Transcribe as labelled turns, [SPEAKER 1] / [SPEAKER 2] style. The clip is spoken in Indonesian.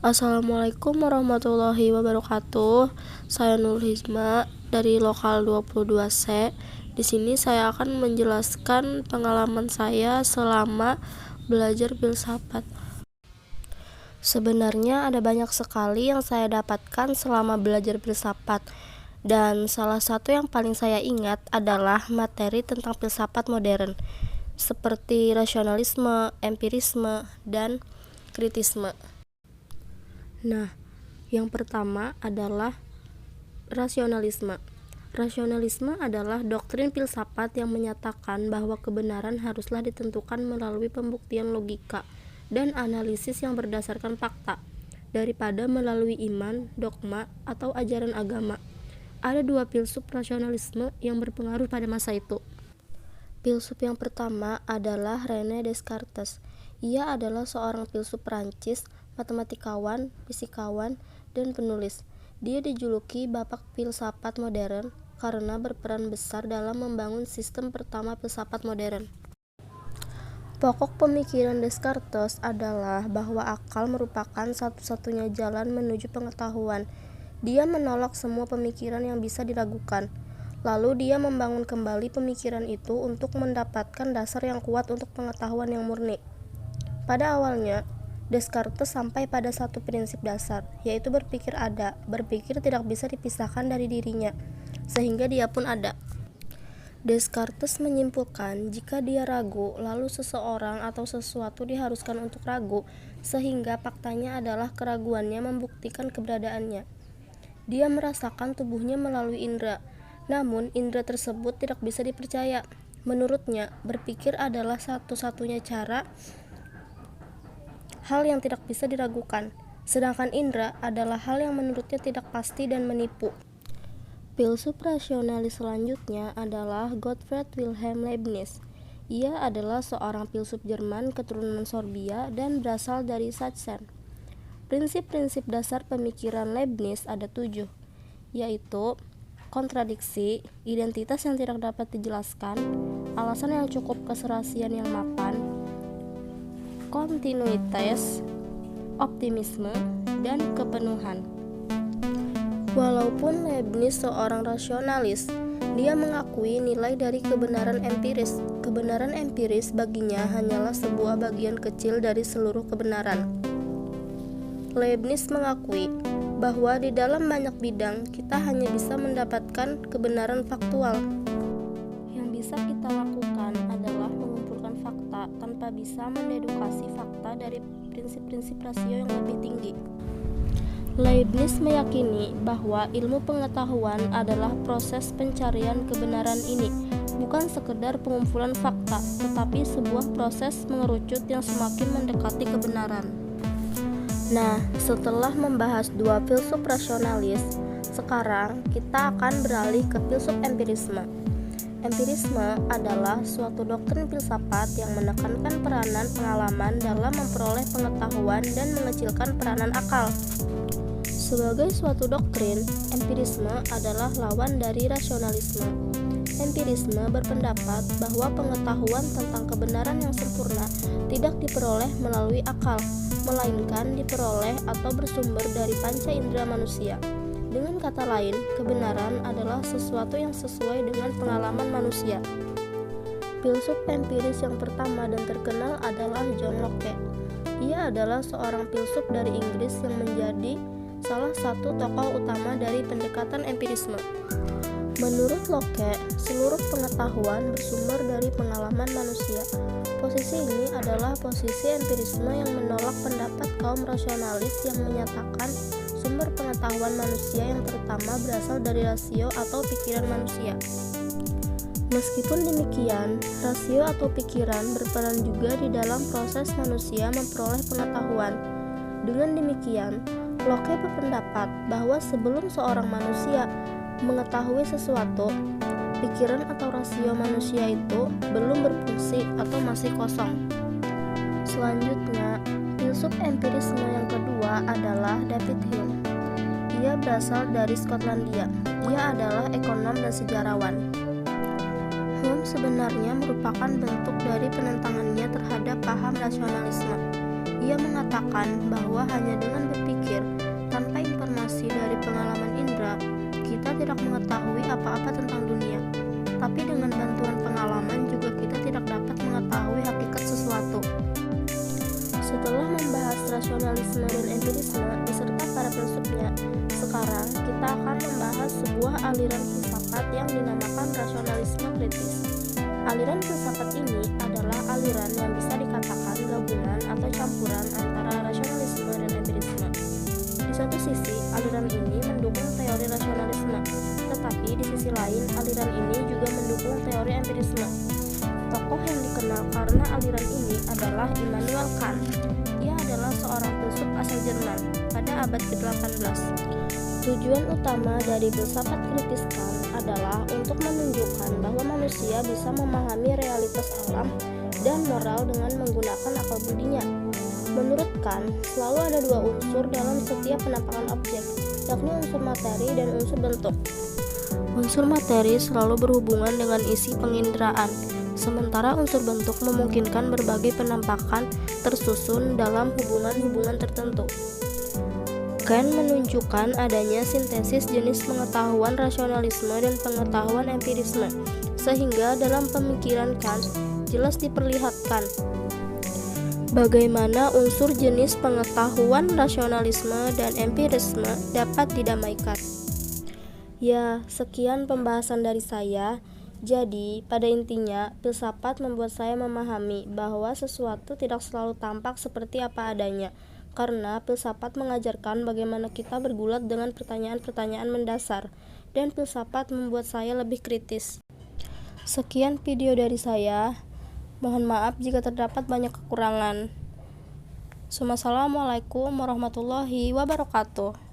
[SPEAKER 1] Assalamualaikum warahmatullahi wabarakatuh. Saya Nur Hizma dari Lokal 22C. Di sini saya akan menjelaskan pengalaman saya selama belajar filsafat. Sebenarnya ada banyak sekali yang saya dapatkan selama belajar filsafat. Dan salah satu yang paling saya ingat adalah materi tentang filsafat modern, seperti rasionalisme, empirisme, dan kritisme. Nah, yang pertama adalah rasionalisme. Rasionalisme adalah doktrin filsafat yang menyatakan bahwa kebenaran haruslah ditentukan melalui pembuktian logika dan analisis yang berdasarkan fakta, daripada melalui iman, dogma, atau ajaran agama. Ada dua filsuf rasionalisme yang berpengaruh pada masa itu. Filsuf yang pertama adalah René Descartes. Ia adalah seorang filsuf Prancis, matematikawan, fisikawan, dan penulis. Dia dijuluki Bapak Filsafat Modern karena berperan besar dalam membangun sistem pertama filsafat modern. Pokok pemikiran Descartes adalah bahwa akal merupakan satu-satunya jalan menuju pengetahuan. Dia menolak semua pemikiran yang bisa diragukan. Lalu dia membangun kembali pemikiran itu untuk mendapatkan dasar yang kuat untuk pengetahuan yang murni. Pada awalnya, Descartes sampai pada satu prinsip dasar, yaitu berpikir ada. Berpikir tidak bisa dipisahkan dari dirinya, sehingga dia pun ada. Descartes menyimpulkan jika dia ragu, lalu seseorang atau sesuatu diharuskan untuk ragu, sehingga faktanya adalah keraguannya membuktikan keberadaannya. Dia merasakan tubuhnya melalui indera, namun indera tersebut tidak bisa dipercaya. Menurutnya, berpikir adalah satu-satunya cara, hal yang tidak bisa diragukan, sedangkan indera adalah hal yang menurutnya tidak pasti dan menipu. Filsuf rasionalis selanjutnya adalah Gottfried Wilhelm Leibniz. Ia adalah seorang filsuf Jerman keturunan Sorbia dan berasal dari Sachsen. Prinsip-prinsip dasar pemikiran Leibniz ada 7, yaitu kontradiksi, identitas yang tidak dapat dijelaskan, alasan yang cukup, keserasian yang mapan, kontinuitas, optimisme, dan kepenuhan. Walaupun Leibniz seorang rasionalis, dia mengakui nilai dari kebenaran empiris. Kebenaran empiris baginya hanyalah sebuah bagian kecil dari seluruh kebenaran. Leibniz mengakui bahwa di dalam banyak bidang kita hanya bisa mendapatkan kebenaran faktual. Yang bisa kita lakukan adalah mengumpulkan fakta tanpa bisa mendedukasi fakta dari prinsip-prinsip rasio yang lebih tinggi. Leibniz meyakini bahwa ilmu pengetahuan adalah proses pencarian kebenaran ini, bukan sekedar pengumpulan fakta, tetapi sebuah proses mengerucut yang semakin mendekati kebenaran. Nah, setelah membahas dua filsuf rasionalis, sekarang kita akan beralih ke filsuf empirisme. Empirisme adalah suatu doktrin filsafat yang menekankan peranan pengalaman dalam memperoleh pengetahuan dan mengecilkan peranan akal. Sebagai suatu doktrin, empirisme adalah lawan dari rasionalisme. Empirisme berpendapat bahwa pengetahuan tentang kebenaran yang sempurna tidak diperoleh melalui akal, melainkan diperoleh atau bersumber dari panca indera manusia. Dengan kata lain, kebenaran adalah sesuatu yang sesuai dengan pengalaman manusia. Filsuf empiris yang pertama dan terkenal adalah John Locke. Ia adalah seorang filsuf dari Inggris yang menjadi salah satu tokoh utama dari pendekatan empirisme. Menurut Locke, seluruh pengetahuan bersumber dari pengalaman manusia. Posisi ini adalah posisi empirisme yang menolak pendapat kaum rasionalis yang menyatakan sumber pengetahuan manusia yang pertama berasal dari rasio atau pikiran manusia. Meskipun demikian, rasio atau pikiran berperan juga di dalam proses manusia memperoleh pengetahuan. Dengan demikian, Locke berpendapat bahwa sebelum seorang manusia mengetahui sesuatu, pikiran atau rasio manusia itu belum berfungsi atau masih kosong. Selanjutnya, filsuf empirisme yang kedua adalah David Hume. Ia berasal dari Skotlandia. Dia adalah ekonom dan sejarawan. Hume sebenarnya merupakan bentuk dari penentangannya terhadap paham rasionalisme. Ia mengatakan bahwa hanya dengan berpikir rasionalisme dan empirisme beserta para filsufnya. Sekarang kita akan membahas sebuah aliran filsafat yang dinamakan rasionalisme kritis. Aliran filsafat ini adalah aliran yang bisa dikatakan gabungan atau campuran antara rasionalisme dan empirisme. Di satu sisi, aliran ini mendukung teori rasionalisme, tetapi di sisi lain, aliran ini juga mendukung teori empirisme. Tokoh yang dikenal karena aliran ini adalah Immanuel Kant. Ia adalah seorang filsuf asal Jerman pada abad ke-18. Tujuan utama dari filsafat kritis Kant adalah untuk menunjukkan bahwa manusia bisa memahami realitas alam dan moral dengan menggunakan akal budinya. Menurut Kant, selalu ada dua unsur dalam setiap penampakan objek, yakni unsur materi dan unsur bentuk. Unsur materi selalu berhubungan dengan isi penginderaan, sementara unsur bentuk memungkinkan berbagai penampakan tersusun dalam hubungan-hubungan tertentu. Kant menunjukkan adanya sintesis jenis pengetahuan rasionalisme dan pengetahuan empirisme, sehingga dalam pemikiran Kant jelas diperlihatkan bagaimana unsur jenis pengetahuan rasionalisme dan empirisme dapat didamaikan. Ya, sekian pembahasan dari saya. Jadi, pada intinya, filsafat membuat saya memahami bahwa sesuatu tidak selalu tampak seperti apa adanya, karena filsafat mengajarkan bagaimana kita bergulat dengan pertanyaan-pertanyaan mendasar, dan filsafat membuat saya lebih kritis. Sekian video dari saya. Mohon maaf jika terdapat banyak kekurangan. Assalamualaikum warahmatullahi wabarakatuh.